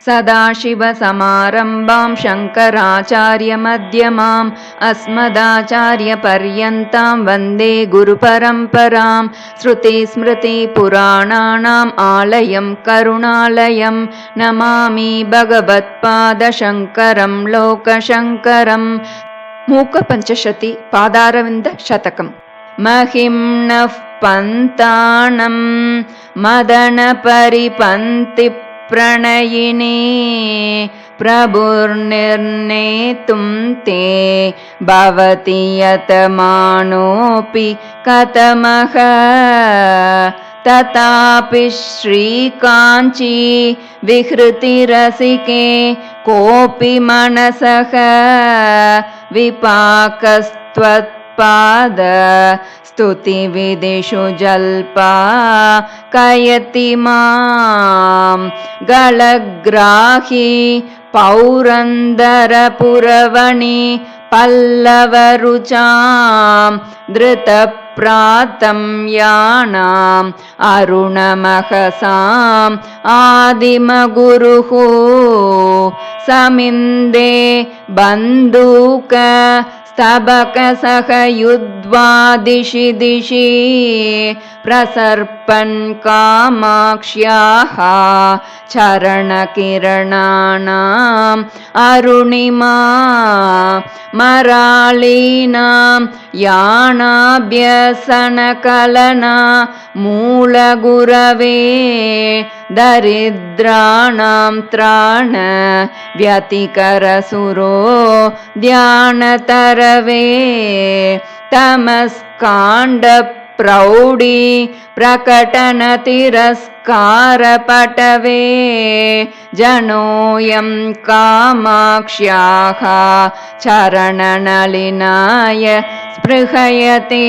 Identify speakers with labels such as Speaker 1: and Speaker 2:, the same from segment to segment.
Speaker 1: सदाशिवसमारम्भां शङ्कराचार्यमध्यमाम् अस्मदाचार्यपर्यन्तां वन्दे गुरुपरम्परां। श्रुतिस्मृतिपुराणानाम् आलयं करुणालयं नमामि भगवत्पादशङ्करं लोकशङ्करम्। मूकपञ्चशती पादारविन्दशतकम्। महिम्नः पन्तानं मदनपरिपन्ति प्रणयिने प्रभुर्निर्णेतुं ते भवति यतमानोऽपि कथमः। तथापि श्रीकाञ्ची विहृतिरसिके कोऽपि मनसः विपाकस्त्वत्पाद स्तुतिविदिषु जल्पा कयति मां। गलग्राही पौरन्दरपुरवणि पल्लवरुचां धृतप्रातं यानाम् अरुणमहसाम् आदिमगुरुः। समिन्दे बन्दूक स्तबकसहयुद्ध्वा दिशि दिशि प्रसर्पन् कामाक्ष्याः चरणकिरणानाम् अरुणिमा। मराळीनां यानाभ्यसनकलना मूलगुरवे दरिद्राणां त्राण व्यतिकरसुरो ध्यानतरवे। तमस्काण्डप्रौढी प्रकटनतिरस्कारपटवे जनोऽयं कामाक्ष्याः चरणनलिनाय स्पृहयते।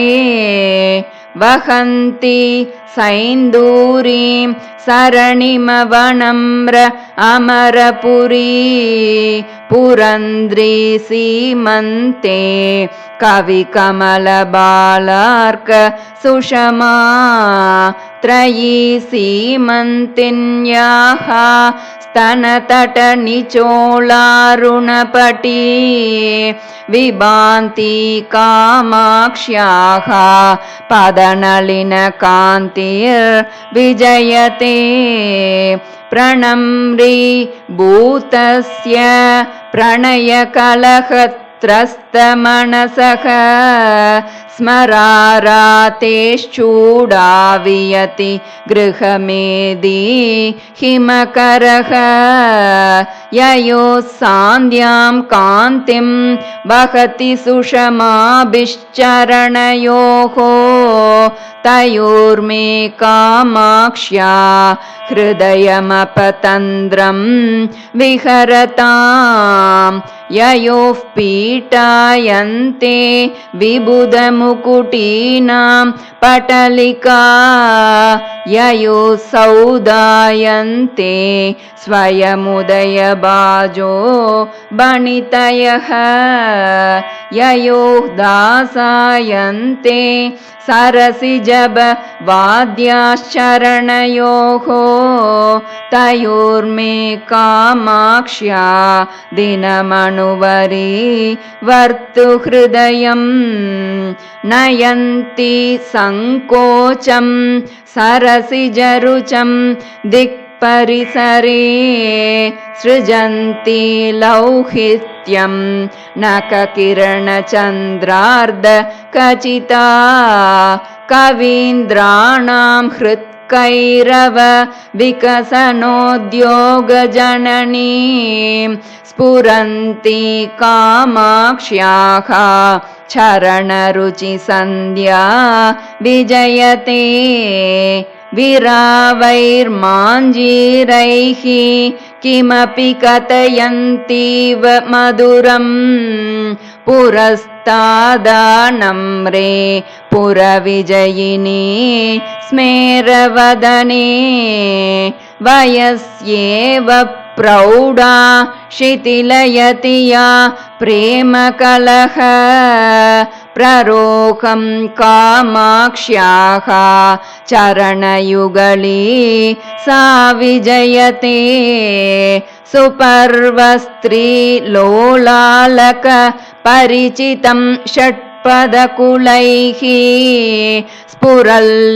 Speaker 1: वहन्ति सैन्दूरीं सरणिमवनम्र अमरपुरी पुरन्द्री सीमन्ते कविकमलबालार्क सुषमा। त्रयी सीमन्तिन्याः स्तनतटनिचोलारुणपटी विभान्ति कामाक्ष्याः पदनलिनकान्तिर्विजयते। प्रणम्री भूतस्य प्रणयकलहत्रस्तमनसः स्मरारातेश्चूडावियति गृहमेदी हिमकरः। ययोः सान्ध्यां कान्तिं वहति सुषमाभिश्चरणयोः तयोर्मे कामाक्ष्या हृदयमपतन्द्रं विहरताम्। ययोः पीठायन्ते विबुधमुकुटीनां पटलिका ययोः सौदायन्ते स्वयमुदयबाजो बणितयः। ययोः दासायन्ते सरसिजब वाद्याश्चरणयोः तयोर्मे कामाक्ष्या दिनमनुवरी वर्तु हृदयम्। नयन्ति संकोचं सरसिजरुचं दिक्परिसरे सृजन्ति लौहित्यं नखकिरणचन्द्रार्ध खचिता कवीन्द्राणां हृत्कैरव विकसनोद्योगजननी स्फुरन्ति कामाक्ष्याः चरणरुचिसन्ध्या विजयते। विरावैर्माञ्जीरैः किमपि कथयन्तीव मधुरं पुरस्तादानम्रे पुरविजयिनी स्मेरवदने। वयस्येव प्रौढा शिथिलयति या प्रेमकलह प्ररोहं कामाक्ष्याः चरणयुगली सा विजयते। सुपर्वस्त्रीलोलालक परिचितं षट्पदकुलैः स्फुरल्लाक्षारागं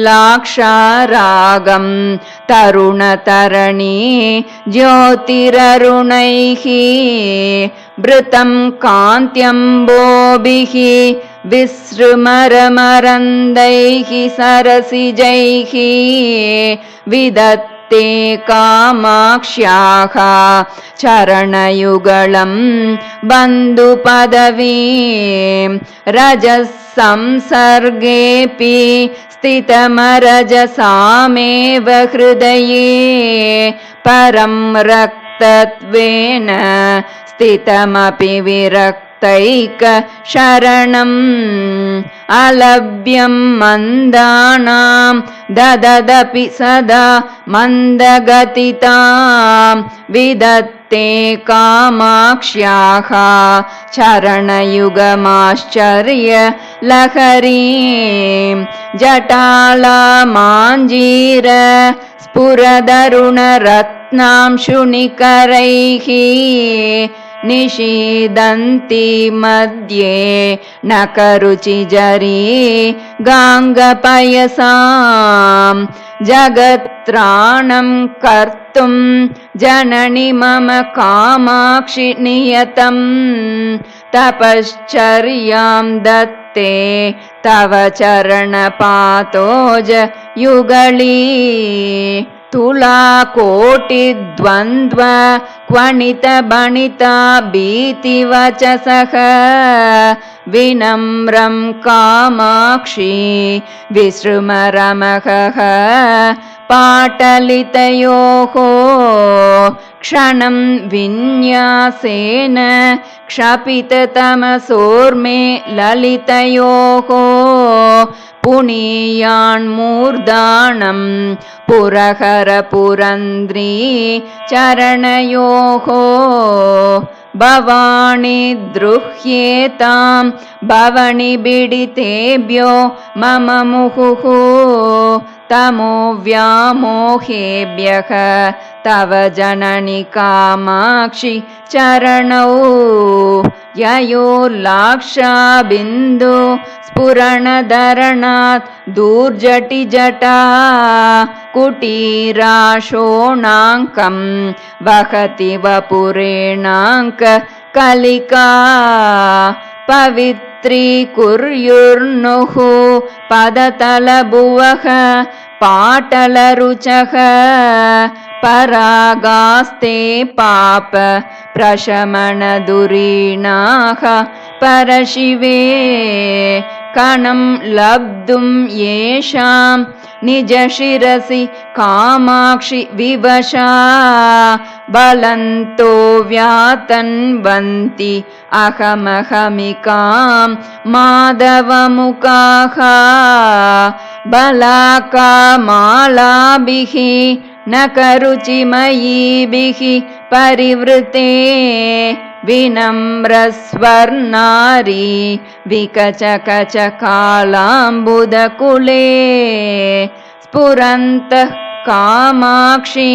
Speaker 1: तरुणतरणी ज्योतिररुणैः भृतं कान्त्यम्बोभिः विसृमरमरन्दैः सरसिजैः विदत्ते कामाक्ष्याः चरणयुगलं बन्धुपदवीं रजः संसर्गेऽपि स्थितमरजसामेव हृदये परं रक्तत्वेन स्थितमपि विरक्तैक शरणम् अलभ्यं मन्दानां दददपि सदा मन्दगतितां विदत्ते कामाक्ष्याः चरणयुगमाश्चर्य लहरीं जटालामाञ्जीर स्फुरदरुणरत्नांशुनिकरैः निषीदन्ति मध्ये नखरुचिजरी गाङ्गपयसां जगत्त्राणं कर्तुं जननि मम कामाक्षि नियतं तपश्चर्यां दत्ते तव चरणपातोज युगली तुलाकोटिद्वन्द्व क्वणितबणिता भीतिवचसः विनम्रं कामाक्षी विसृमरमहः पाटलितयोः क्षणं विन्यासेन क्षपिततमसोर्मे ललितयोः पुनीयान्मूर्धानं पुरहरपुरन्द्री चरणयोः भवानि द्रुह्येतां भवनि बिडितेभ्यो मम मुहुः तमो व्यामोहेभ्यः तव जननि कामाक्षि चरणौ ययोर्लाक्षाबिन्दु स्फुरणधरणात् दूर्जटिजटा कुटीराशोणाङ्कं वहति वपुरेणाङ्क कलिका पवित्रीकुर्युर्नुः पदतलभुवः पाटलरुचः परागास्ते पाप प्रशमनदुरीणाः परशिवे कणं लब्धुं येषां निजशिरसि कामाक्षि विवशा बलन्तो व्यातन्वन्ति अहमहमिकां माधवमुखाः बलाकामालाभिः नखरुचिमयीभिः परिवृते विनम्रस्वर्णारी विकचकचकालाम्बुदकुले स्फुरन्तः कामाक्षी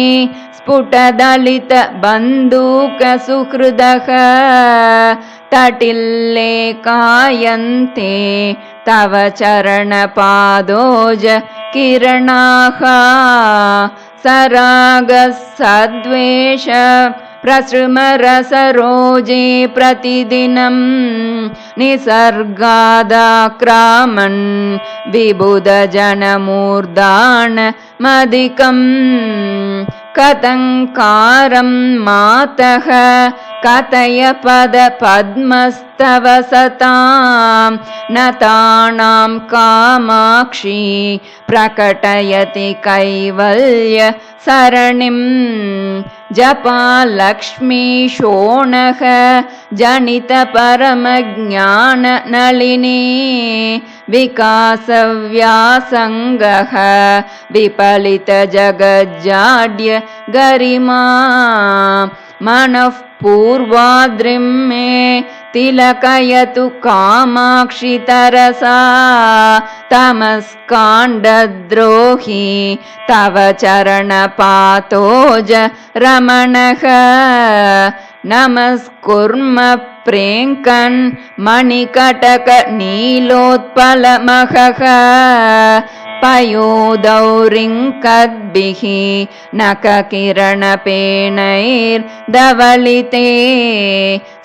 Speaker 1: स्फुटदलितबन्दूकसुहृदः तटिल्ले कायन्ते तव चरणपादोज किरणाः सरागसद्वेष प्रसृमरसरोजे प्रतिदिनं निसर्गादाक्रामन् विबुधजनमूर्धानमधिकम् कथङ्कारं मातः कथय पदपद्मस्तव सतां नतानां कामाक्षी प्रकटयति कैवल्य सरणिं जपालक्ष्मी शोणः जनितपरमज्ञाननलिनी विकासव्यासङ्गः विपलितजगज्जाड्य गरिमा मनः पूर्वाद्रिं मे तिलकयतु कामाक्षि तरसा तमस्काण्डद्रोही तव चरणपातोज रमणः नमस्कुर्म प्रेङ्कन् मणिकटक नीलोत्पलमहः पयोदौरिङ्कद्भिः नखकिरणपेणैर्धवलिते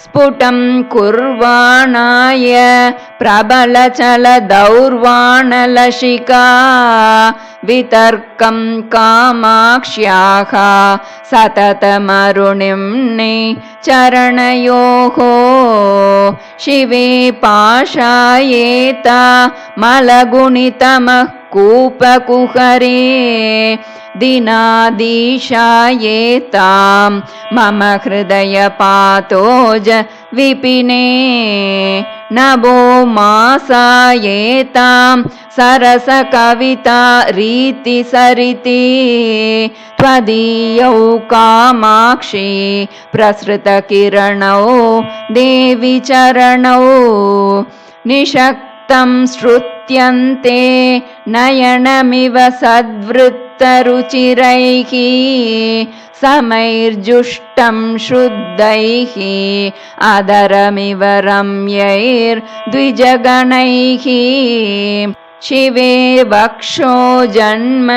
Speaker 1: स्फुटं कुर्वाणाय प्रबलचलदौर्वाणलशिका वितर्कं कामाक्ष्याः सततमरुणिम्ने चरणयोः शिवे पाशायेता मलगुणितमः कूपकुहरे दिनादीशायेतां मम हृदयपातोज विपिने नभो मासायेतां सरसकविता रीतिसरिते त्वदीयौ कामाक्षि प्रसृतकिरणौ देवि चरणौ निषक्तं श्रुत्यन्ते नयनमिव सद्वृत्तरुचिरैः समैर्जुष्टं शुद्धैः अधरमिव रम्यैर्द्विजगणैः शिवे वक्षो जन्म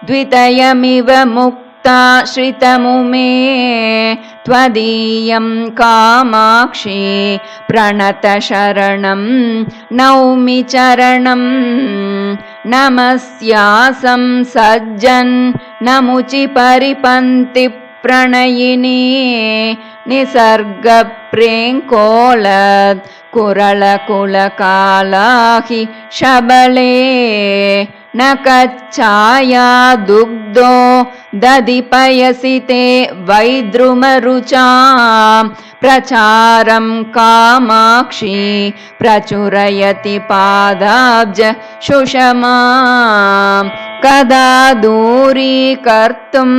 Speaker 1: द्वितयमिव मुक्ताश्रितमुमे त्वदीयं कामाक्षि प्रणतशरणं नौमि चरणं नमस्यासं सज्जन् नमुचि परिपन्ति प्रणयिनी निसर्गप्रेङ्कोलत् कुरलकुलकालाहि शबले न कच्छाया दुग्धो दधिपयसि ते वैद्रुमरुचां प्रचारं कामाक्षि प्रचुरयति पादाब्ज सुषमां कदा दूरीकर्तुं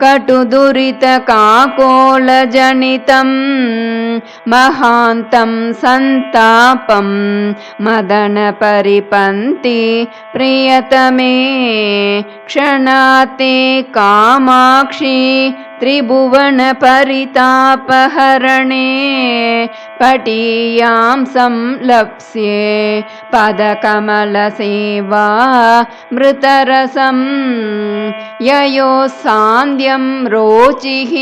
Speaker 1: कटुदुरितकाकोलजनितं महान्तं सन्तापं मदनपरिपन्ति प्रियतमे क्षणाते कामाक्षि त्रिभुवनपरितापहरणे पटीयां संलप्स्ये पदकमलसेवा मृतरसं ययो सान्द्यं रोचिः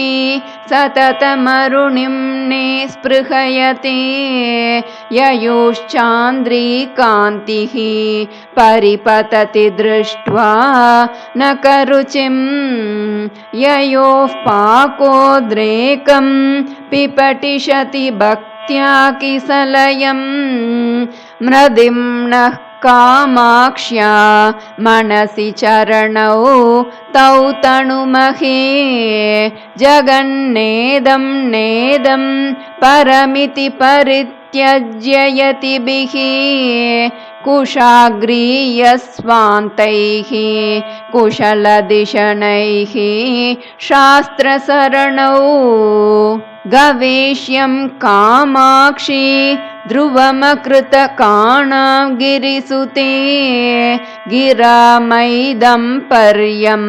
Speaker 1: सततमरुणिम्ने स्पृहयते ययोश्चान्द्रीकान्तिः परिपतति दृष्ट्वा न करुचिं ययोः पाकोद्रेकं पिपटिषति भक्त्या किसलयं मृदिम्नः कामाक्ष्या मनसि चरणौ तौ तणुमहे जगन्नेदं नेदं परमिति परित्यज्य यतिभिः कुशाग्रीयस्वान्तैः कुशलदिशनैः शास्त्रसरणौ गवेष्यं कामाक्षि ध्रुवमकृतकाणां गिरिसुते गिरामैदं पर्यं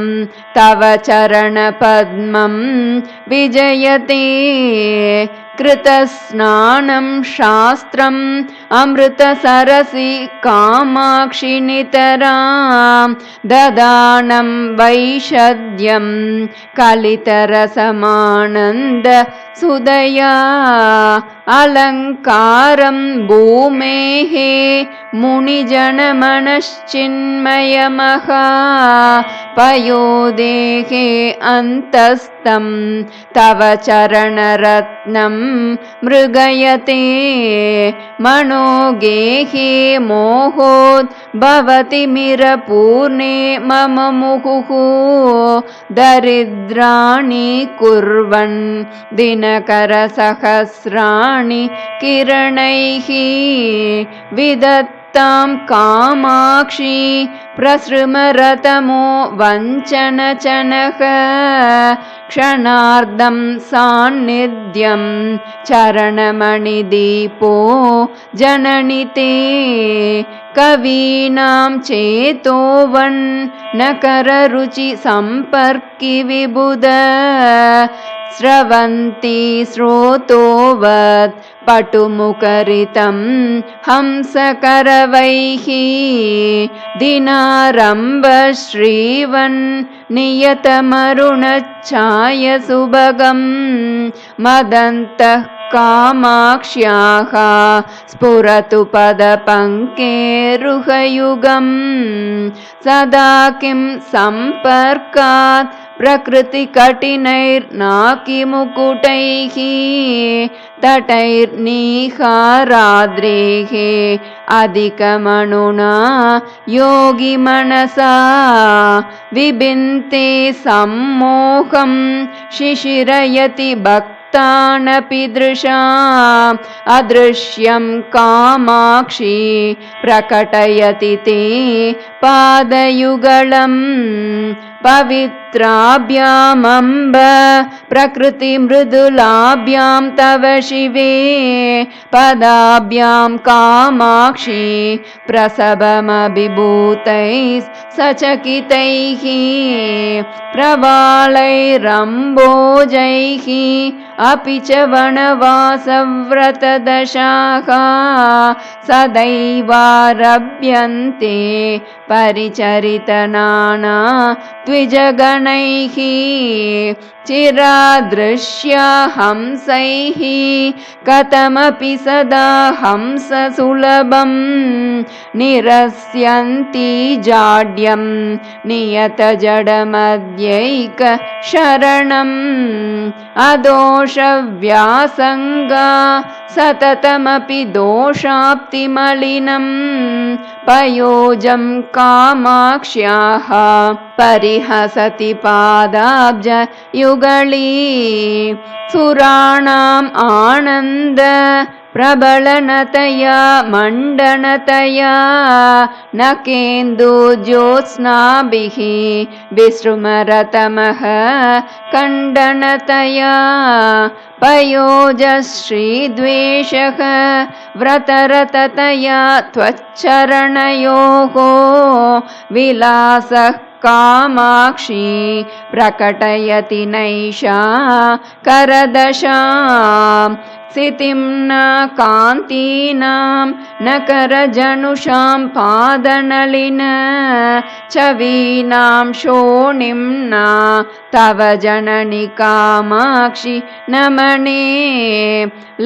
Speaker 1: तव चरणपद्मं विजयते कृतस्नानं शास्त्रम् अमृतसरसि कामाक्षि नितरां ददानं वैषद्यं कलितरसमानन्द सुदया अलङ्कारं भूमेः मुनिजनमनश्चिन्मयमः पयोदेहे अन्तस्तं तव चरणरत्नं मृगयते मनोगेहे मोहोद्भवति मिरपूर्णे मम मुहुः दरिद्राणि कुर्वन् दिनकरसहस्राणि किरणैः विदत् तां कामाक्षी प्रसृमरतमो वञ्चनचनः क्षणार्धं सान्निध्यं चरणमणिदीपो जननि ते कवीनां चेतोवन्नकररुचि सम्पर्कि विबुध स्रवन्ति स्रोतोवत् पटुमुखरितं हंसकरवैः दिनारम्भ श्रीवन्नियतमरुणच्छायसुभगं मदन्तः कामाक्ष्याः स्फुरतु पदपङ्केरुहयुगं सदा किं सम्पर्कात् प्रकृतिकठिनैर्नाकिमुकुटैः तटैर्निहाराद्रेः अधिकमणुना योगिमनसा विबिन्ते सम्मोहं शिशिरयति भक्तानपि दृशा अदृश्यं कामाक्षी प्रकटयति ते पादयुगलम् पवित्राभ्यामम्ब प्रकृतिमृदुलाभ्यां तव शिवे पदाभ्यां कामाक्षी प्रसभमभिभूतैः सचकितैः प्रवालैरम्बोजैः अपि च वनवासव्रतदशाः सदैवारभ्यन्ते परिचरितनाना द्विजगणैः चिरादृश्या हंसैः कथमपि सदा हंससुलभं निरस्यन्ति जाड्यं नियतजडमध्यैक शरणम् अदोषव्यासङ्गा सततमपि दोषाप्तिमलिनं पयोजं कामाक्ष्याः परिहसति पादाब्ज युगली सुराणाम् आनन्द प्रबलनतया मण्डनतया न केन्दुज्योत्स्नाभिः विसृमरतमः कण्डनतया पयोजश्रीद्वेषः व्रतरततया त्वच्चरणयोः विलासः कामाक्षी प्रकटयति नैषा करदशा स्थितिं न कान्तीनां न करजनुषां पादनलिन छवीनां शोणिम्ना तव जननि कामाक्षि नमने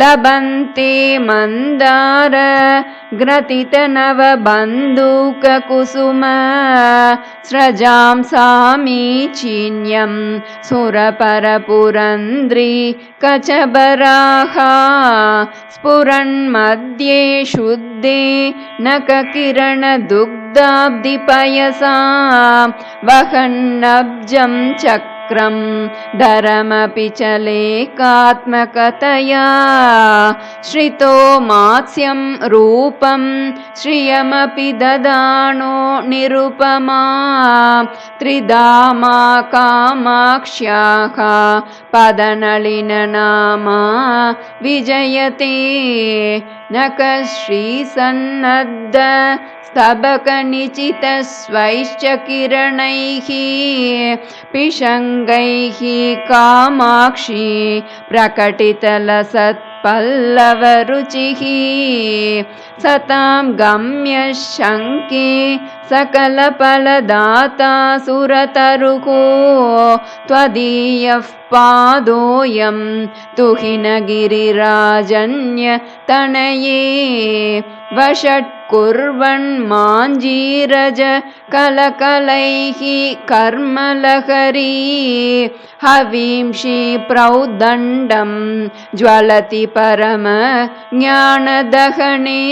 Speaker 1: लभन्ते मन्दार ग्रथितनवबन्धूककुसुम स्रजां सामीचीन्यं सुरपरपुरन्द्री कचबराः स्फुरन्मध्ये शुद्धे नखकिरणदुग्धाब्धिपयसा वहन्नब्जं चक्रं धरमपि चलेकात्मकतया श्रितो मात्स्यं रूपं श्रियमपि ददानो निरुपमा त्रिधामा कामाक्ष्याः पदनलिननामा विजयते नखश्रीसन्नद्ध स्तबकनिचितस्वैश्च किरणैः पिशङ्गैः कामाक्षी प्रकटितलसत्पल्लवरुचिः सतां गम्यशङ्के सकलफलदाता सुरतरुः त्वदीयः पादोऽयं तुहिनगिरिराजन्यतनये वषट्कुर्वन्माञ्जीरज कलकलैः कर्मलहरी हवींषि प्रौदण्डं ज्वलति परम ज्ञानदहने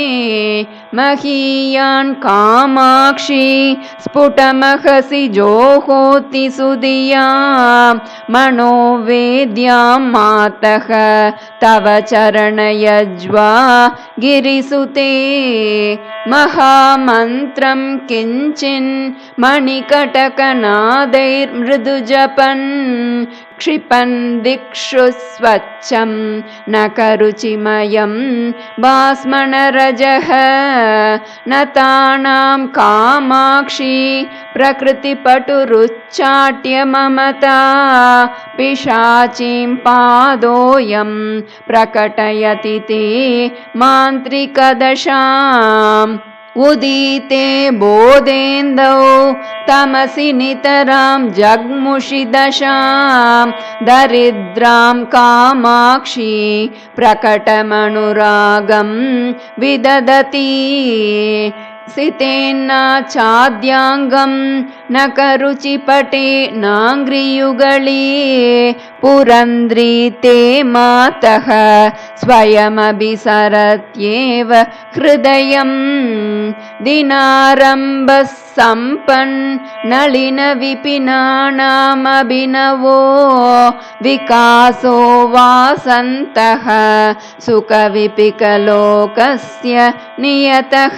Speaker 1: महीयान् कामाक्षी स्फुटमहसि जोहोति सुधिया मनोवेद्यां मातः तव चरणयज्वा गिरिसुते महामन्त्रं किञ्चिन् मणिकटकनादैर्मृदुजपन् क्षिपन् दिक्षु स्वच्छं नखरुचिमयं भास्मणरजः नतानां कामाक्षी प्रकृतिपटुरुच्चाट्य ममता पिशाचीं पादोऽयं प्रकटयति ते मान्त्रिकदशाम् उदीते बोधेन्दौ तमसि नितरां जग्मुषि दशां दरिद्रां कामाक्षी प्रकटमनुरागं विदधति सितेन्नाचाद्याङ्गं नखरुचिपटे नाङ्घ्रियुगळे पुरन्द्री ते मातः स्वयमभिसरत्येव हृदयम् दिनारम्भः सम्पन् नलिनविपिनानामभिनवो विकासो वासन्तः सुखविपिकलोकस्य नियतः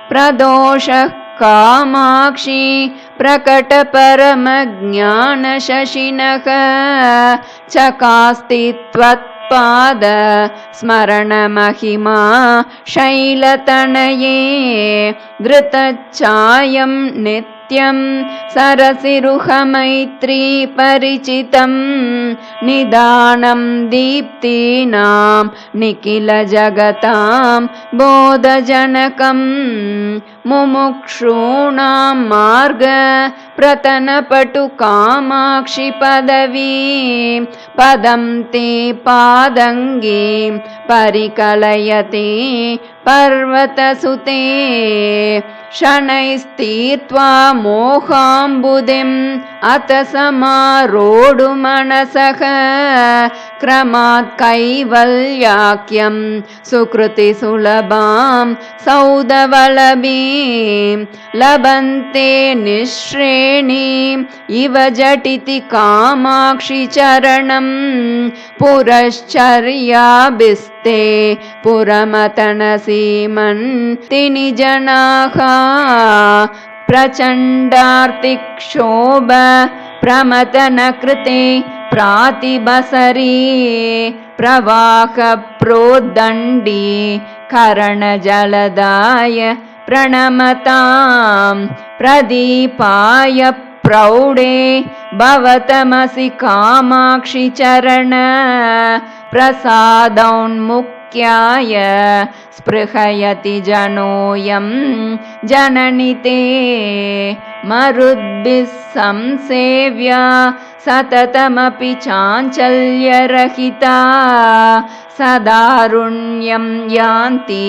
Speaker 1: प्रदोषः कामाक्षी प्रकटपरमज्ञानशशिनः चकास्ति त्वत्पाद स्मरणमहिमा शैलतनये धृतच्छायं नित्यं सरसिरुहमैत्री परिचितं निदानं दीप्तीनां निखिलजगतां बोधजनकं मुमुक्षूणां मार्ग प्रतनपटु कामाक्षि पदवीं पदं ते पादङ्गीं परिकलयते पर्वतसुते शनैस्तीर्त्वा मोहाम्बुधिम् अथ समारोढुमनसः क्रमात् कैवल्याख्यं सुकृतिसुलभां सौदवलभीं लभन्ते निःश्रेणीम् इव झटिति कामाक्षि चरणं पुरश्चर्याभिस्ते पुरमतनसीमन्ति जनाः प्रचण्डार्तिक्षोभ प्रमतनकृते प्रातिबसरी प्रवाहप्रोद्दण्डी करणजलदाय प्रणमतां प्रदीपाय प्रौढे भवतमसि कामाक्षि चरण प्रसादोन्मुख्याय स्पृहयति जनोऽयं जननि ते मरुद्भिः संसेव्या सततमपि चाञ्चल्यरहिता सदारुण्यं यान्ति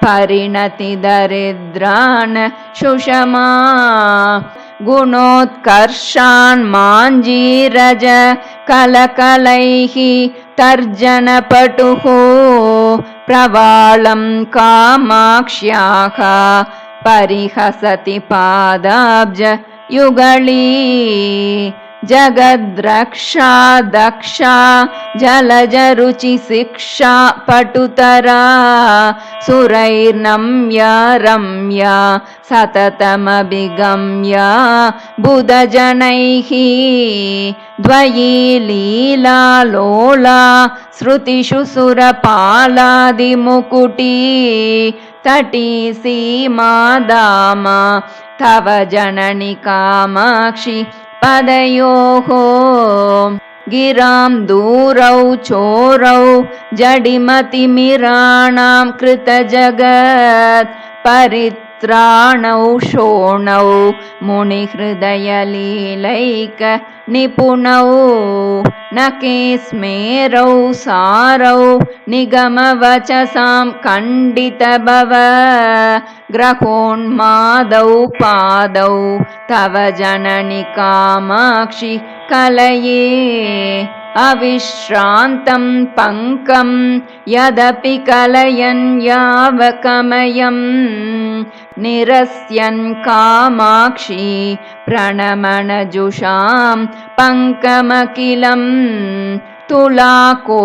Speaker 1: परिणति दरिद्रान् शुषमा गुणोत्कर्षान् माञ्जीरज कलकलैः तर्जनपटुः प्रवालं कामाक्ष्याः परिहसति पादाब्ज युगली जगद्रक्षा दक्षा जलजरुचि शिक्षा पटुतरा सुरैर्नम्या रम्या सततमभिगम्या बुधजनैः द्वयी लीला लोला श्रुतिषु सुरपालादिमुकुटी तटी सीमादामा तव जननि कामाक्षि पदयोः गिरां दूरौ चोरौ जडिमतिमिराणां कृतजगत् परित्राणौ शोणौ मुनिहृदयलीलैक निपुणौ नके स्मेरौ सारौ निगमवचसां खण्डितभव ग्रहोन्मादौ पादौ तव जननि कामाक्षि कलये अविश्रान्तं पङ्कं यदपि कलयन् यावकमयं निरस्यन् कामाक्षी प्रणमनजुषां पङ्कमखिलं तुलाकोटिद्वन्द्वं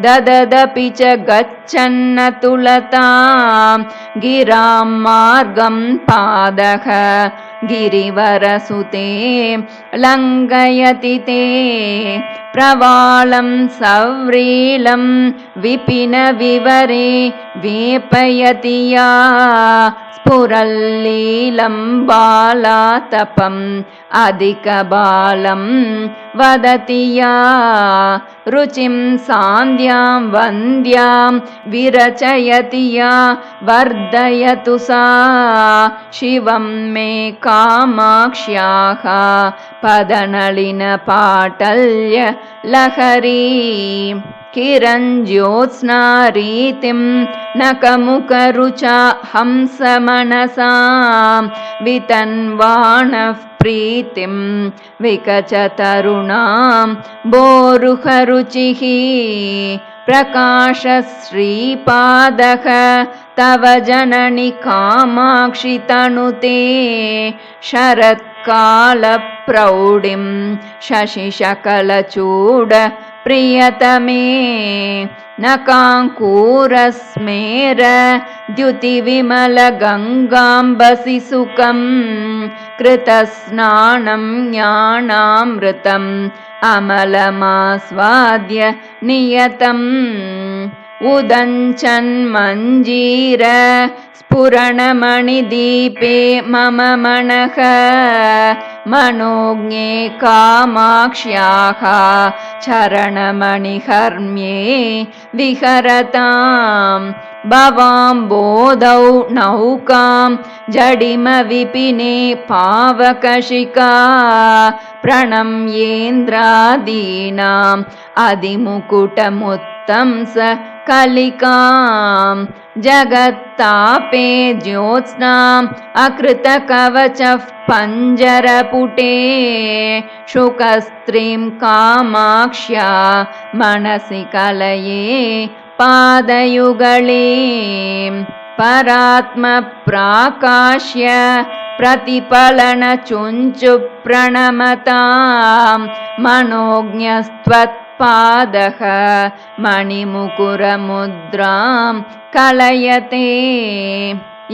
Speaker 1: दददपि च गच्छन्नतुलतां गिरां मार्गं पादः गिरिवरसुते लङ्घयति ते प्रवालं सव्रीलं विपिनविवरे वेपयति या स्फुरल्लीलं बालातपम् अधिकबालं वदति या रुचिं सान्द्यां वन्द्यां विरचयति या वर्धयतु सा शिवं मे कामाक्ष्याः पदनलिनपाटल्य लहरी किरञ्ज्योत्स्नारीतिं नकमुकरुचा हंसमनसां वितन्वाणः प्रीतिं विकचतरुणां बोरुहरुचिः प्रकाशश्रीपादः तव जननि कामाक्षि तनुते शरत्कालप्रौढिं शशिशकलचूड प्रियतमे नकाङ्कूरस्मेर द्युतिविमलगङ्गाम्बसि सुखं कृतस्नानं ज्ञानामृतम् अमलमास्वाद्य नियतम् उदञ्चन्मञ्जीर स्फुरणमणिदीपे मम मनः मनोज्ञे कामाक्ष्याः चरणमणिहर्म्ये विहरतां भवाम्बोधौ नौकां जडिमविपिने पावकशिखा प्रणम्येन्द्रादीनाम् अधिमुकुटमुत्तंस कलिकां जगत्तापे ज्योत्स्नाम् अकृतकवचः पञ्जरपुटे शुकस्त्रीं कामाक्ष्या मनसि कलये पादयुगले परात्मप्राकाश्य प्रतिफलनचुञ्चुप्रणमतां मनोज्ञस्त्वत्पादः मणिमुकुरमुद्रां कलयते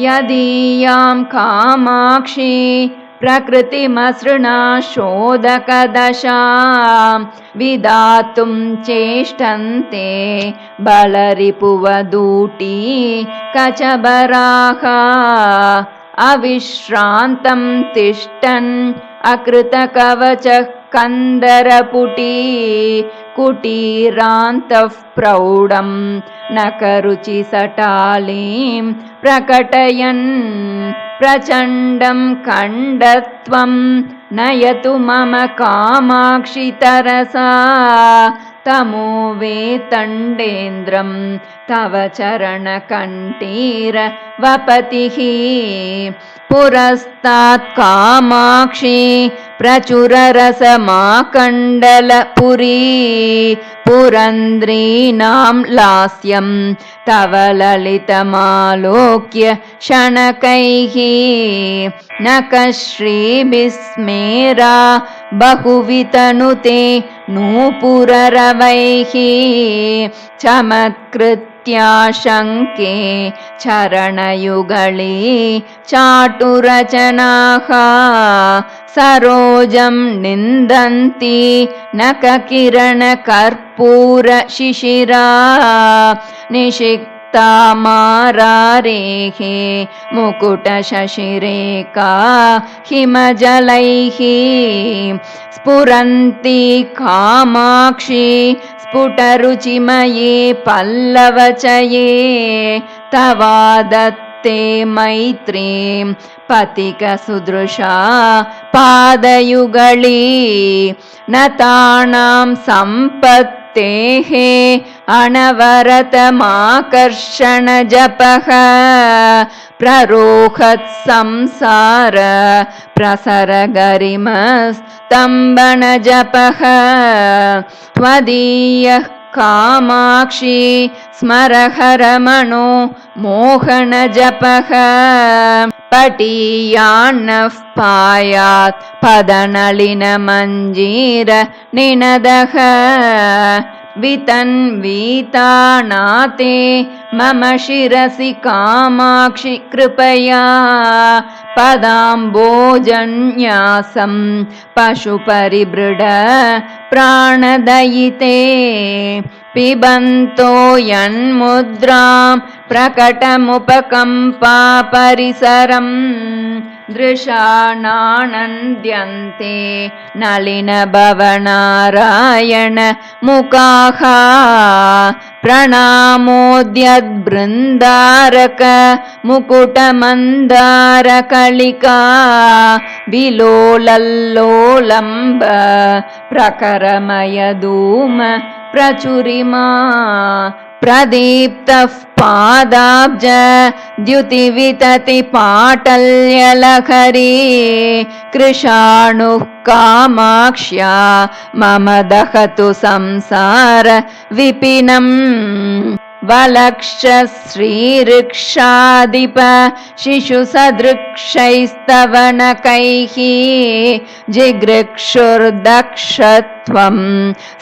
Speaker 1: यदीयां कामाक्षी प्रकृतिमसृणा शोधकदशां विधातुं चेष्टन्ते बलरिपुवदूटी कचबराः अविश्रान्तं तिष्ठन् अकृतकवचः कन्दरपुटी कुटीरान्तः प्रौढं नखरुचिसटालीं प्रकटयन् प्रचण्डं खण्डत्वं नयतु मम कामाक्षि तरसा तमोवेतण्डेन्द्रं तव चरणकण्ठीर वपतिः पुरस्तात् कामाक्षी प्रचुररसमाकण्डलपुरी पुरन्द्रीणां लास्यं तव ललितमालोक्य शनकैः नखश्रीभिस्मेरा बहुवितनुते नूपुररवैः चमत्कृत्याशङ्के चरणयुगले चाटुरचनाः सरोजं निन्दन्ति नखकिरणकर्पूरशिशिरा निषिक्तामारारेः मुकुटशशिरेखा हिमजलैः स्फुरन्ति कामाक्षी स्फुटरुचिमये पल्लवचये तवादत्ते मैत्रीं पथिकसुदृशा पादयुगली नतानां सम्पत्तेः अनवरतमाकर्षणजपः प्ररोहत्संसार प्रसरगरिमस्तम्भनजपः त्वदीयः कामाक्षि स्मरहरमणो मोहनजपः पटीयान्नः पायात् पदनलिनमञ्जीर निनदः वितन्वीतानाते मम शिरसि कामाक्षि कृपया पदाम्बोजन्यासं पशुपरिबृढ प्राणदयिते पिबन्तो यन्मुद्रां प्रकटमुपकम्पा परिसरं दृशानानन्द्यन्ते नलिनभवनारायण मुखाः प्रणामोद्यद्बृन्दारक मुकुटमन्दारकलिका विलोलल्लोलम्ब प्रकरमयधूम प्रचुरिमा प्रदीप्तः पादाब्ज द्युतिवितति पाटल्यलहरी कृशाणुः कामाक्ष्या मम दहतु संसार विपिनम् वलक्ष श्रीऋक्षाधिप शिशुसदृक्षैस्तवनकैः जिगृक्षुर्दक्षत्वं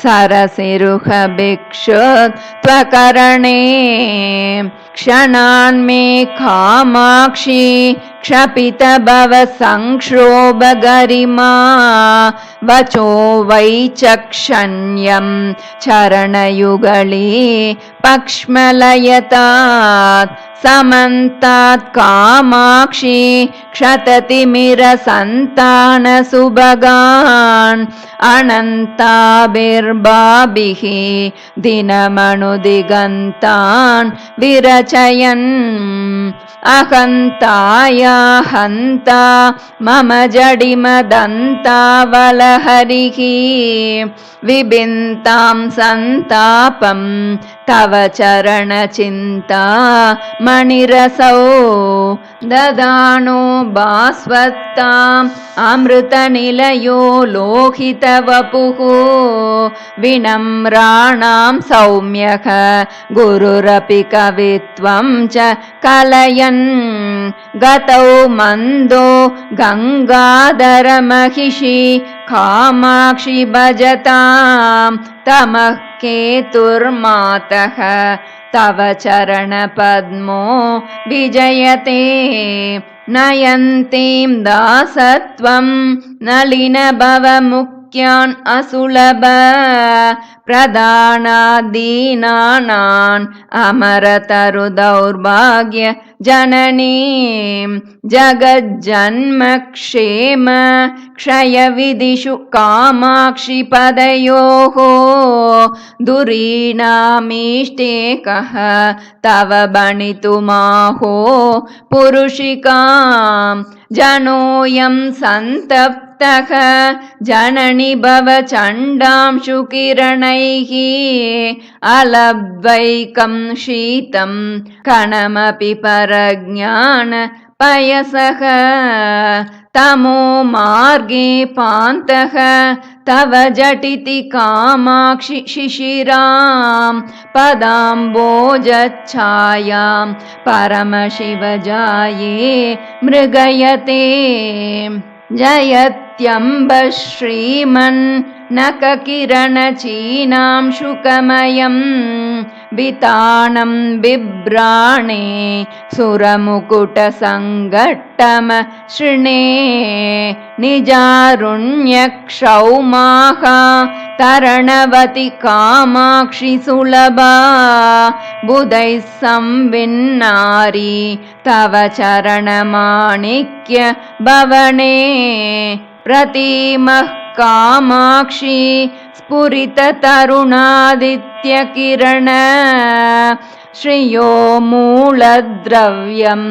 Speaker 1: सरसिरुहभिक्षुत्वकरणे क्षणान्मे कामाक्षि क्षपितभव संक्षोभगरिमा वचो वैचक्षण्यं चरणयुगली पक्ष्मलयतात् समन्तात् कामाक्षि क्षततिमिरसन्तानसुभगान् अनन्ताभिर्भाभिः दिनमणुदिगन्तान् विरचयन् अहन्ताया हन्ता मम जडिमदन्तावलहरिः विबिन्तां सन्तापं तव चरणचिन्ता मणिरसौ ददानो भास्वत्ताम् अमृतनिलयो लोहितवपुः विनम्राणां सौम्यः गुरुरपि कवित्वं च कलयन् गतौ मन्दो गङ्गाधरमहिषी कामाक्षि भजतां तमः केतुर्मातः तव चरणपद्मो विजयते नयन्तीं दासत्वं नलिनभवमुख्यान् असुलभ प्रदानादीनानान् अमरतरुदौर्भाग्य जननीं जगज्जन्मक्षेम क्षयविदिषु कामाक्षि पदयोः दुरीणामीष्टे कः तव बणितुमाहो पुरुषिकां जनोऽयं सन्तप्तः जननि भव चण्डांशु किरणैः अलब्धैकं शीतं कणमपि परज्ञान पयसः तमो मार्गे पान्तः तव झटिति कामाक्षि शिशिरां पदाम्बोजच्छायां परमशिवजाये मृगयते जयत्यम्ब श्रीमन्नखकिरणचीनां शुकमयं वितानं बिभ्राणे सुरमुकुटसङ्घट्टम शृणे निजारुण्यक्षौमाः तरणवति कामाक्षि सुलभा बुधैः संविन्नारी तव चरणमाणिक्य भवने प्रतीमः कामाक्षि स्फुरित तरुणादित्यकिरण श्रियो मूलद्रव्यं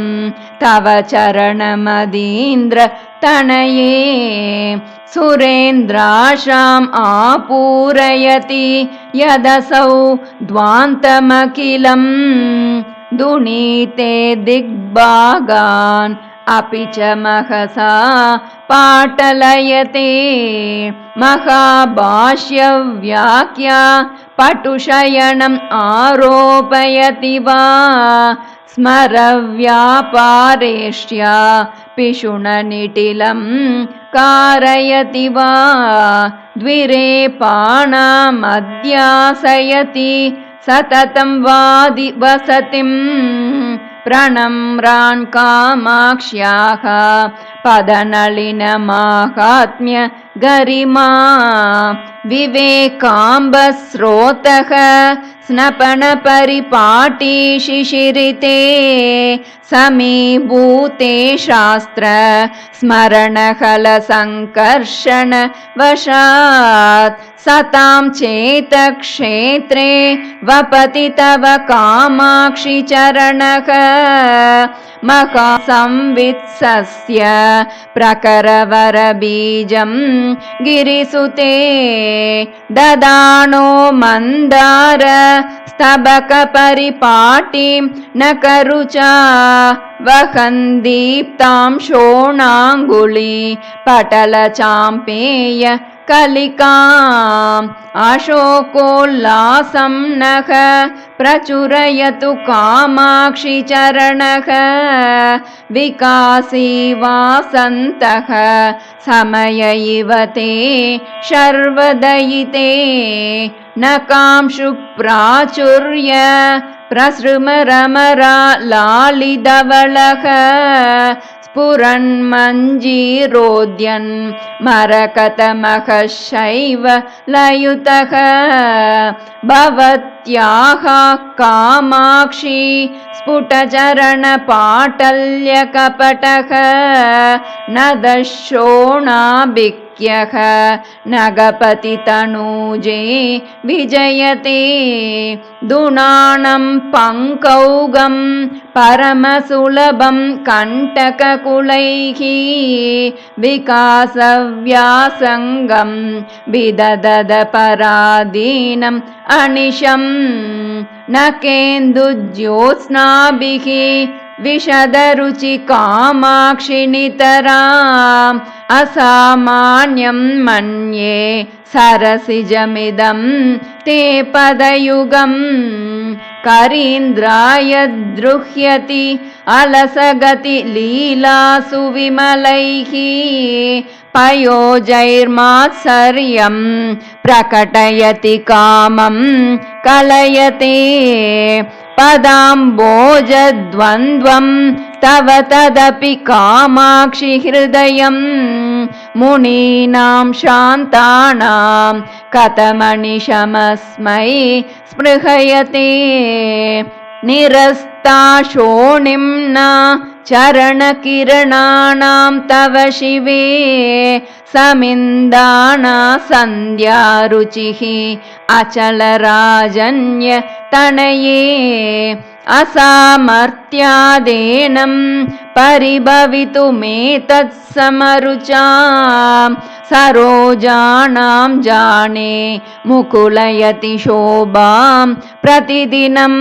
Speaker 1: तव चरणमदीन्द्र तनये सुरेन्द्राशाम् आपूरयति यदसौ द्वान्तमखिलम् दुनीते दिग्भागान् अपि च महसा पाटलयते महाभाष्यव्याख्या पटुशयनम् आरोपयति वा स्मरव्यापारेष्ट्या पिशुननिटिलं कारयति वा द्विरेपाणामध्यासयति सततं वादि वसतिम् प्रणम्रान् कामाक्ष्याः पदनलिनमाहात्म्य गरिमा विवेकाम्बस्रोतः स्नपनपरिपाटी शिशिरिते समीभूते शास्त्र स्मरणहलसङ्कर्षण वशात् सतां चेतक्षेत्रे वपति तव कामाक्षि चरणः महासंवित्सस्य प्रकरवरबीजं गिरिसुते ददानो मन्दार स्तबकपरिपाटीं न करुचा वहन्दीप्तां शोणाङ्गुली पटलचाम्पेय कलिकाम् अशोकोल्लासं नः प्रचुरयतु कामाक्षि चरणः विकासी वासन्तः समय इव ते शर्वदयिते न कांशु प्राचुर्य प्रसृमरमरा लालिधवलः स्फुरन्मञ्जीरोद्यन् मरकतमः शैव लयुतः भवत्याः कामाक्षी स्फुटचरणपाटल्यकपटः न दशोणाभिक्यः नगपतितनूजे विजयते दुनानं पङ्कौगं परमसुलभं कण्टककुलैः विकासव्यासङ्गं विददद पराधीनम् अनिशम् न केन्दुज्योत्स्नाभिः विशदरुचि कामाक्षि नितराम् असामान्यं मन्ये सरसिजमिदं ते पदयुगम् करीन्द्राय द्रुह्यति अलसगति लीलासु विमलैः पयोजैर्मात्सर्यं प्रकटयति कामं कलयते पदाम्बोजद्वन्द्वं तव तदपि कामाक्षि हृदयं मुनीनां शान्तानां कथमनिशमस्मै स्पृहयते निरस्ता शोणिम्ना चरणकिरणानां तव शिवे समिन्दाना सन्ध्यारुचिः अचलराजन्य तनये असामर्थ्यादेनं परिभवितुमेतत्समरुचां सरोजानां जाने मुकुलयति शोभां प्रतिदिनम्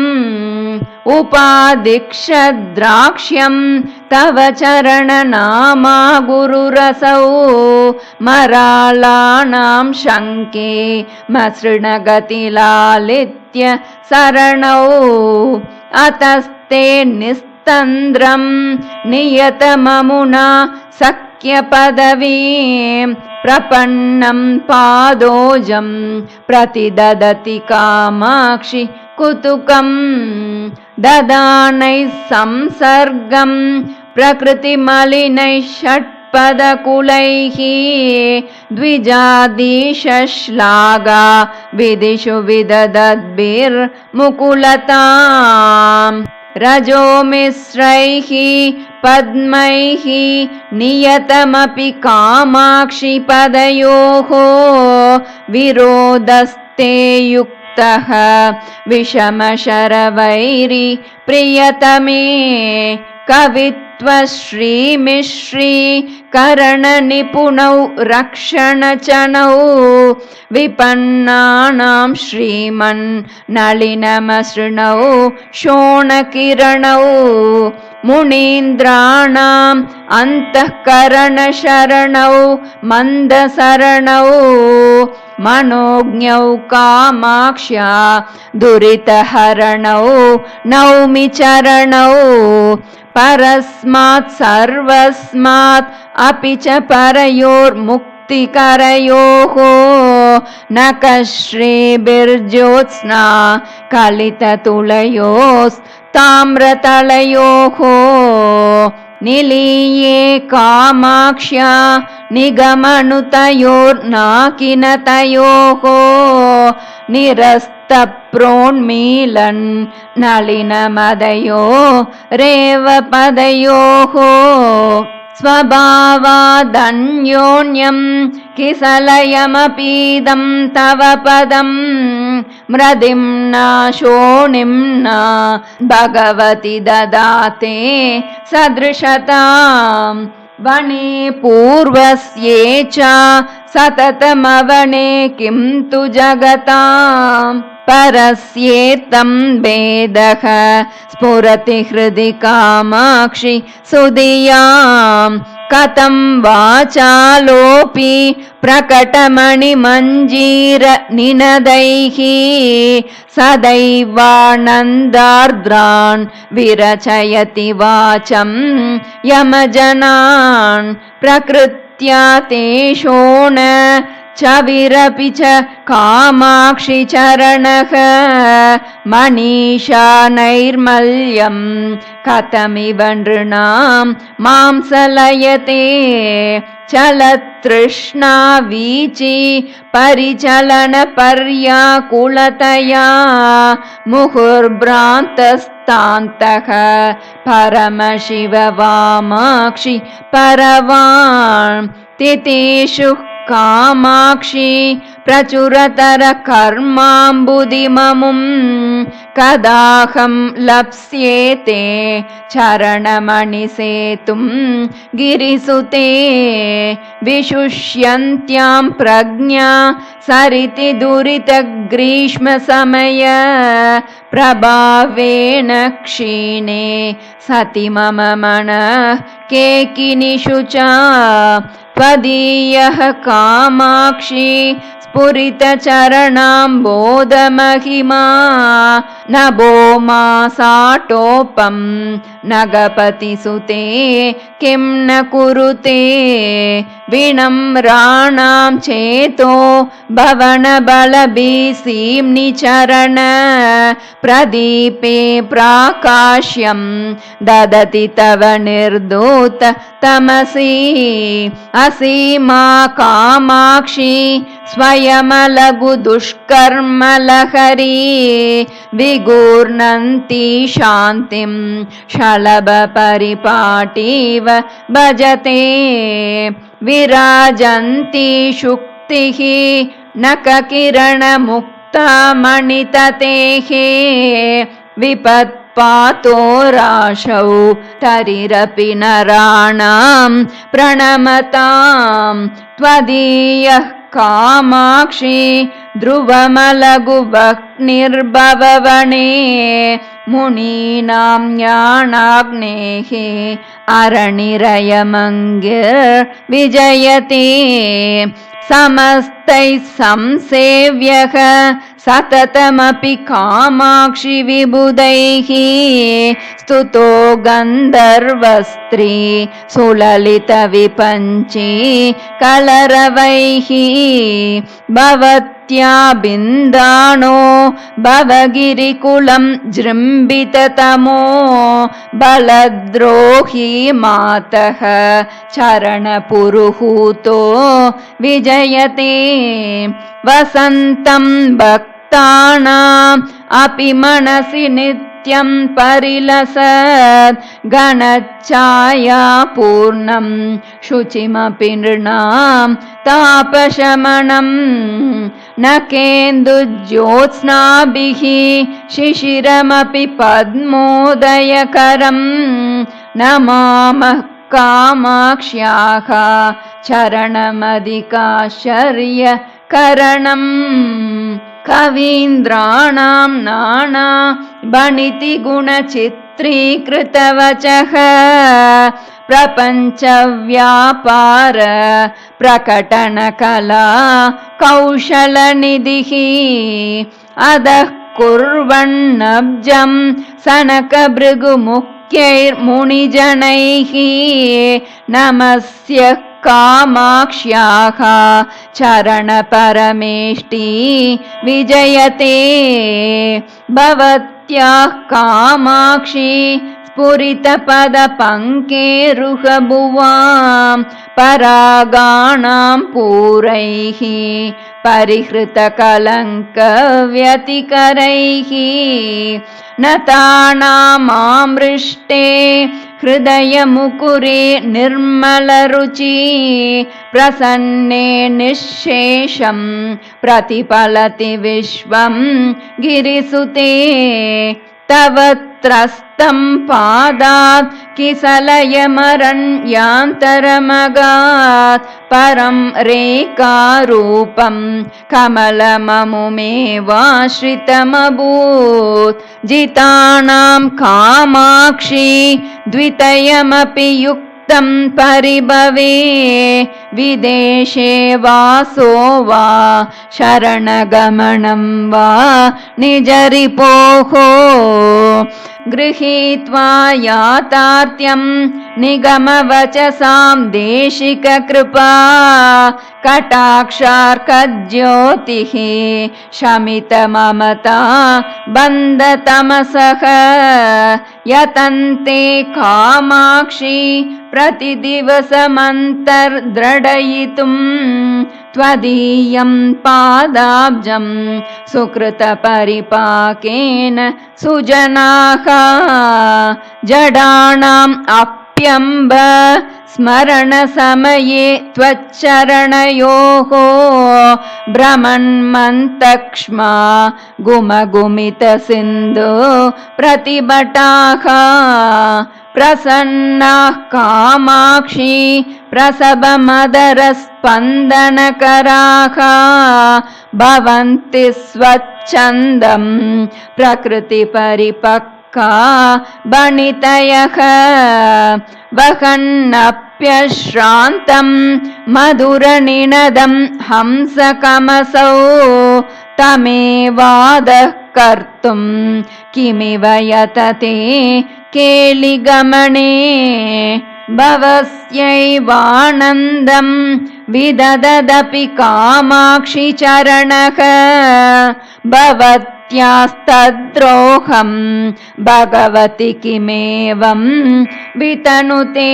Speaker 1: उपादिक्षद्राक्ष्यं तव चरणनामा गुरुरसौ मरालानां शङ्के मसृणगतिलालित्य सरणौ अतस्ते निस्तन्द्रं नियतममुना सख्यपदवीं प्रपन्नं पादोजं प्रतिददति कामाक्षि कुतुकम् ददानैः संसर्गं प्रकृतिमलिनैः षट्पदकुलैः द्विजादिशश्लाघा विदिषु विददद्भिर्मुकुलताम् रजोमिश्रैः पद्मैः नियतमपि कामाक्षि पदयोः विरोधस्ते युक्तः विषमशरवैरि प्रियतमे कवित्व त्वश्रीमिश्री करणनिपुणौ रक्षणचनौ विपन्नानां श्रीमन्नलिनमसृणौ शोणकिरणौ मुनीन्द्राणाम् अन्तःकरणशरणौ मन्दसरणौ मनोज्ञौ कामाक्ष्या दुरितहरणौ नौमि चरणौ परस्मात् सर्वस्मात् अपि च परयोर्मुक्तिकरयोः नखश्रीभिर्ज्योत्स्ना कलिततुलयोस्ताम्रतलयोः निलीये कामाक्ष्या निगमनुतयोर्नाकिनतयोः निरस्तप्रोन्मीलन् नलिनमदयो रेवपदयोः स्वभावादन्योन्यं किसलयमपीदं तव पदं मृदिम्ना शोणिम्ना भगवति ददाते सदृशतां वने पूर्वस्ये च सततमवने किं तु जगतां परस्येत्तं वेदः स्फुरति हृदि कामाक्षि सुधियां कथं वाचालोऽपि प्रकटमणिमञ्जीर निनदैः सदैवानन्दार्द्रान् विरचयति वाचं यमजनान् प्रकृत्या तेषोण चविरपि च कामाक्षि चरणः मनीषा नैर्मल्यं कथमिव नृणां मांसलयते चलतृष्णा वीची परिचलनपर्याकुलतया मुहुर्भ्रान्तस्तान्तः परमशिव वामाक्षि परवान् तितेषु कामाक्षि प्रचुरतर कर्माम्बुदिममुं कदाहं लप्स्येते चरणमणिसेतुं गिरिसुते विशुष्यन्त्यां प्रज्ञा सरिति दुरितग्रीष्मसमय प्रभावेन क्षीणे सति मम मनः केकिनिषु च त्वदीयः कामाक्षि स्फुरितचरणाम्बोधमहिमा नभो मासाटोपं नगपतिसुते किं न कुरुते विनम्राणां चेतो भवनबलभीसीम्नि चरण प्रदीपे प्राकाश्यं ददति तव निर्धूत तमसि असीमा कामाक्षि स्वयमलघु दुष्कर्मलहरी विगूर्णन्ति शान्तिं शलभपरिपाटीव भजते विराजन्ति शुक्तिः नखकिरणमुक्ता मणिततेः विपत्पातो राशौ तरिरपि नराणां प्रणमतां त्वदीयः कामाक्षि ध्रुवमलघुवह्निर्भववने मुनीनां ज्ञानाग्नेः अरणिरयमङ्गिर्विजयते समस्तैः संसेव्यः सततमपि कामाक्षि विबुधैः स्तुतो गन्धर्वस्त्री सुललितविपञ्ची कलरवैः भवत्या बिन्दाणो भवगिरिकुलं जृम्बिततमो बलद्रोही मातः चरणपुरुहूतो विजयते वसन्तं भक्तानाम् अपि मनसि नित्यं परिलसत् गणच्छायापूर्णं शुचिमपि नृणां तापशमनं न केन्दुज्योत्स्नाभिः शिशिरमपि पद्मोदयकरं नमामः कामाक्ष्याः चरणमधिकाश्चर्यकरणम् कवीन्द्राणां नाना बणितिगुणचित्रीकृतवचः प्रपञ्चव्यापार प्रकटनकला कौशलनिधिः अधः कुर्वन्नब्जं सनकभृगुमुख्यैर्मुनिजनैः नमस्य कामाक्ष्याः चरणपरमेष्टि विजयते भवत्याः कामाक्षी स्फुरितपदपङ्केरुहभुवां परागाणां पूरैः परिहृतकलङ्कव्यतिकरैः नतानामामृष्टे हृदयमुकुरे निर्मलरुचि प्रसन्ने निःशेषं प्रतिफलति विश्वं गिरिसुते तव त्रस्तं पादात् किसलयमरण्यान्तरमगात् परं रेखारूपं कमलममुमेवाश्रितमभूत् जितानां कामाक्षी द्वितयमपि युक्तं परिभवे विदेशे वासो वा शरणगमनं वा निजरिपोः गृहीत्वा यातार्थ्यं निगमवचसां देशिककृपा कटाक्षार्कज्योतिः शमितममता बन्धतमसः यतन्ते कामाक्षी प्रतिदिवसमन्तर्द्रढयितुं त्वदीयं पादाब्जं सुकृतपरिपाकेन सुजनाः जडानाम् अप्यम्ब स्मरणसमये त्वच्चरणयोः भ्रमन्मन्तक्ष्मा गुमगुमितसिन्धु प्रतिभटाः प्रसन्नाः कामाक्षी प्रसभमदरस्पन्दनकराः भवन्ति स्वच्छन्दं प्रकृतिपरिपक्का बणितयः वहन्नप्यश्रान्तं मधुरनिनदं हंसकमसौ तमेवादः कर्तुं किमिव यतते केलिगमने भवस्यैवानन्दं विदददपि कामाक्षि चरणः भवत्यास्तद्रोहं भगवति किमेवं वितनुते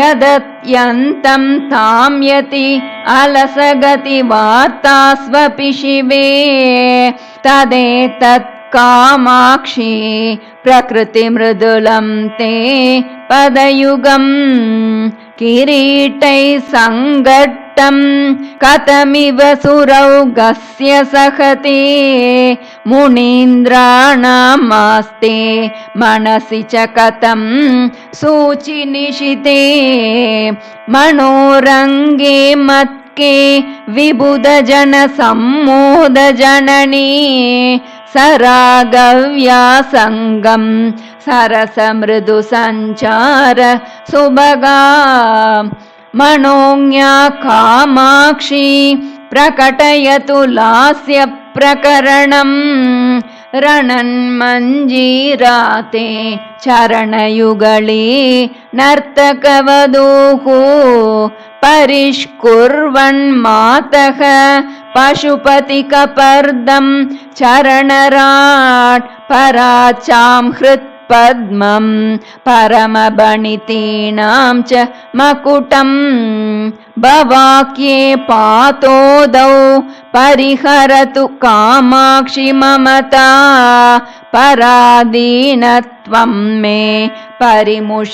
Speaker 1: यदत्यन्तं ताम्यति अलसगति वार्तास्वपि शिवे तदेतत् कामाक्षी प्रकृतिमृदुलं ते पदयुगं किरीटैः सङ्घट्टं कथमिव सुरौघस्य सहते मुनीन्द्राणामास्ते मनसि च कथं सूचिनिशिते मनोरङ्गे मत्के विबुधजनसम्मोदजननी सरागव्यासङ्गं सरसमृदुसञ्चार सुभगा मनोज्ञा कामाक्षी प्रकटयतु लास्यप्रकरणं रणन्मञ्जीराते चरणयुगले नर्तकवधूः परिष्कुर्वन्मातः पशुपतिकपर्दं चरणराट् पराचां हृत्पद्मं परमबणितीनां च मकुटं भवाक्ये पातोदौ परिहरतु कामाक्षि ममता पराधीनत्वं मे परिमुषितपातोज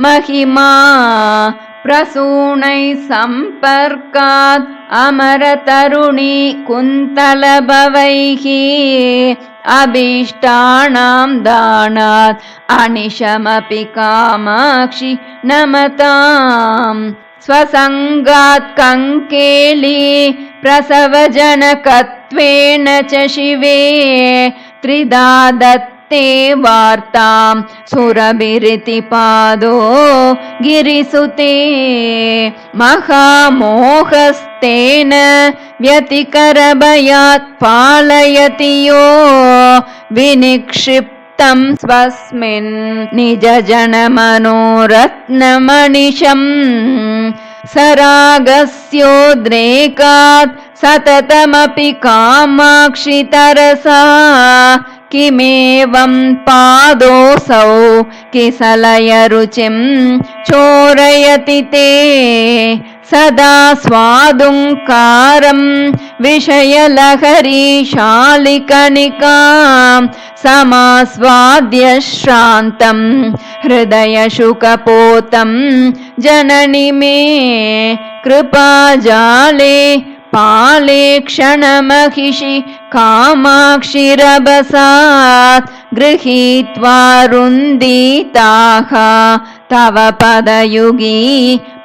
Speaker 1: महिमा प्रसूनैः सम्पर्कात् अमरतरुणी कुन्तलभवैः अभीष्टानां दानात् अनिशमपि कामाक्षि नमताम् स्वसङ्गात् कङ्केली प्रसवजनकत्वेन च शिवे त्रिधा दत्ते वार्तां सुरभिरिति पादो गिरिसुते महामोहस्तेन व्यतिकरभयात् पालयति यो विनिक्षिप्तं स्वस्मिन् निजजनमनोरत्नमनिशम् सरागस्योद्रेकात् सततमपि कामाक्षि तरसा किमेवं पादोऽसौ किसलयरुचिं चोरयति ते सदा स्वादुङ्कारं विषयलहरीशालिकनिकां समास्वाद्य श्रान्तं हृदयशुकपोतं जननि मे कृपाजाले पाले क्षणमहिषि कामाक्षिरभसात् गृहीत्वा रुन्दिताः तव पदयुगी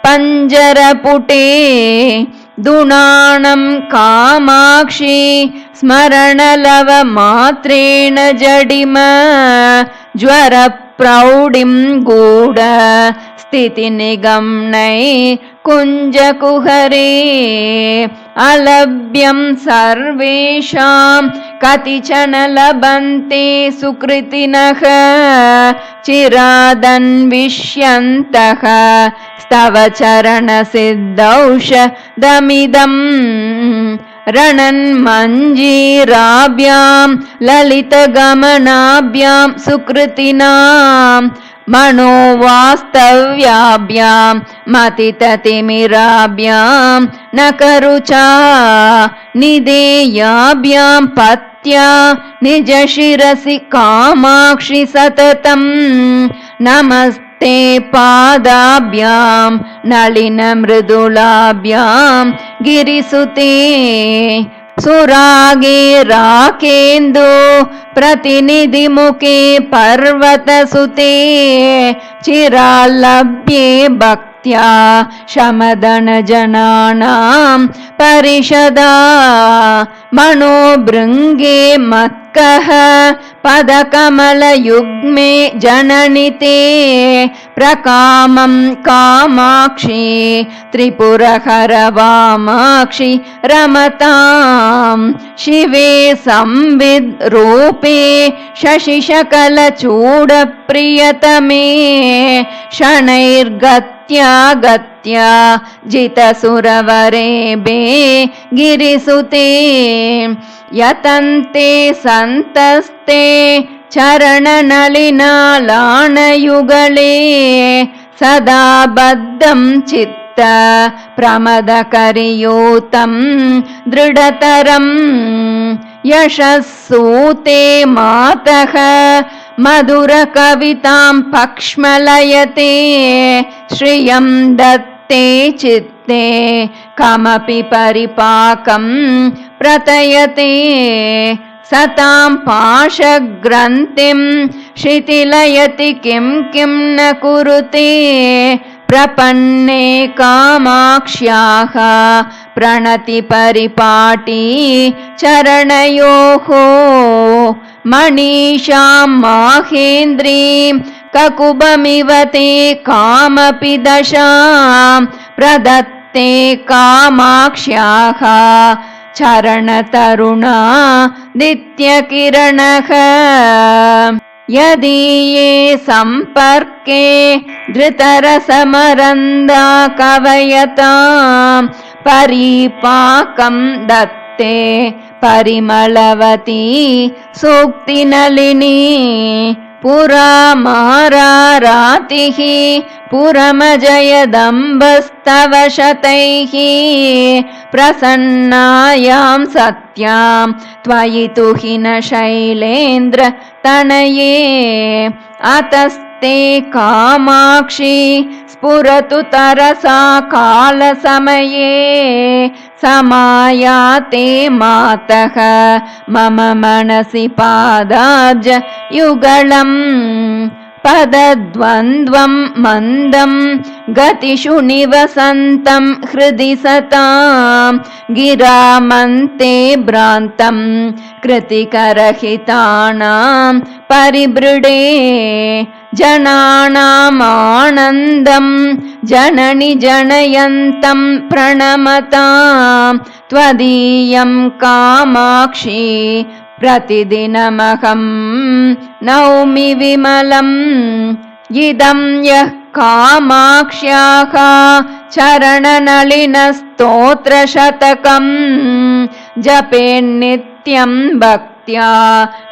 Speaker 1: पञ्जरपुटे दुणाणं कामाक्षि स्मरणलवमात्रेण जडिम ज्वरप्रौढिं गूढ स्थितिनिगम्नै कुञ्जकुहरे अलभ्यं सर्वेषां कतिचन लभन्ते सुकृतिनः चिरादन्विष्यन्तः स्तव चरणसिद्धौषधमिदम् रणन्मञ्जीराभ्यां ललितगमनाभ्यां सुकृतिनां मनोवास्तव्याभ्यां मतिततिमिराभ्यां नकरुचा निदेयाभ्यां पत्या निजशिरसि कामाक्षि सततं नमस्ते पादाभ्यां नलिनमृदुलाभ्यां गिरिसुते सुरागे राकेन्दु प्रतिनिधिमुखे पर्वतसुते चिराल्लभ्ये भक्त्या शमदनजनानां परिषदा मनोभृङ्गे मत्कः पदकमलयुग्मे जननि ते प्रकामं कामाक्षि त्रिपुरहर वामाक्षि रमतां शिवे संविद् रूपे शशिशकलचूडप्रियतमे शनैर्गत्या गत्या जितसुरवरेबे गिरिसुते यतन्ते सन्तस्ते चरणनलिनालाणयुगले सदा बद्धं चित्त प्रमदकरियूतं दृढतरं यशस्सूते मातः मधुरकवितां पक्ष्मलयते श्रियं दत्ते चित्ते कमपि परिपाकं प्रतयते सतां पाशग्रन्थिं शिथिलयति किं किं न कुरुते प्रपन्ने कामाक्ष्याः प्रणति परिपाटी चरणयोः मनीषां माहेन्द्रीं ककुभमिव ते कामपि दशां प्रदत्ते कामाक्ष्याः चरणतरुणा दित्यकिरणः यदीये सम्पर्के धृतरसमरन्दा कवयतां परिपाकं दत्ते परिमलवती सूक्तिनलिनी पुरा मारारातिः पुरमजयदम्बस्तव शतैः प्रसन्नायां सत्यां त्वयि तु हि न शैलेन्द्र तनये अतस्ते ते कामाक्षी स्फुरतु तरसा कालसमये समायाते मातः मम मनसि पादाब्ज युगलम् पदद्वन्द्वं मन्दं गतिषु निवसन्तं हृदि सतां गिरामन्ते भ्रान्तं कृतिकरहितानां परिबृढे जनानामानन्दं जननि जनयन्तं प्रणमतां त्वदीयं कामाक्षी प्रतिदिनमहं नौमि विमलम् इदं यः कामाक्ष्याः चरणनलिनस्तोत्रशतकं जपेन्नित्यं भक्त्या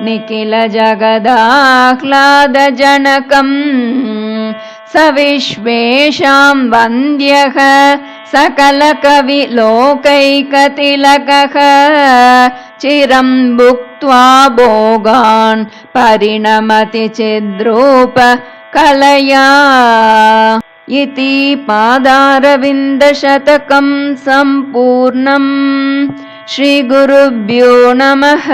Speaker 1: निखिलजगदाह्लादजनकम् स विश्वेषां वन्द्यः सकलकविलोकैकतिलकः चिरं भुक्त्वा भोगान् परिणमति चिद्रूप कलया इति पादारविन्दशतकं सम्पूर्णम्। श्रीगुरुभ्यो नमः।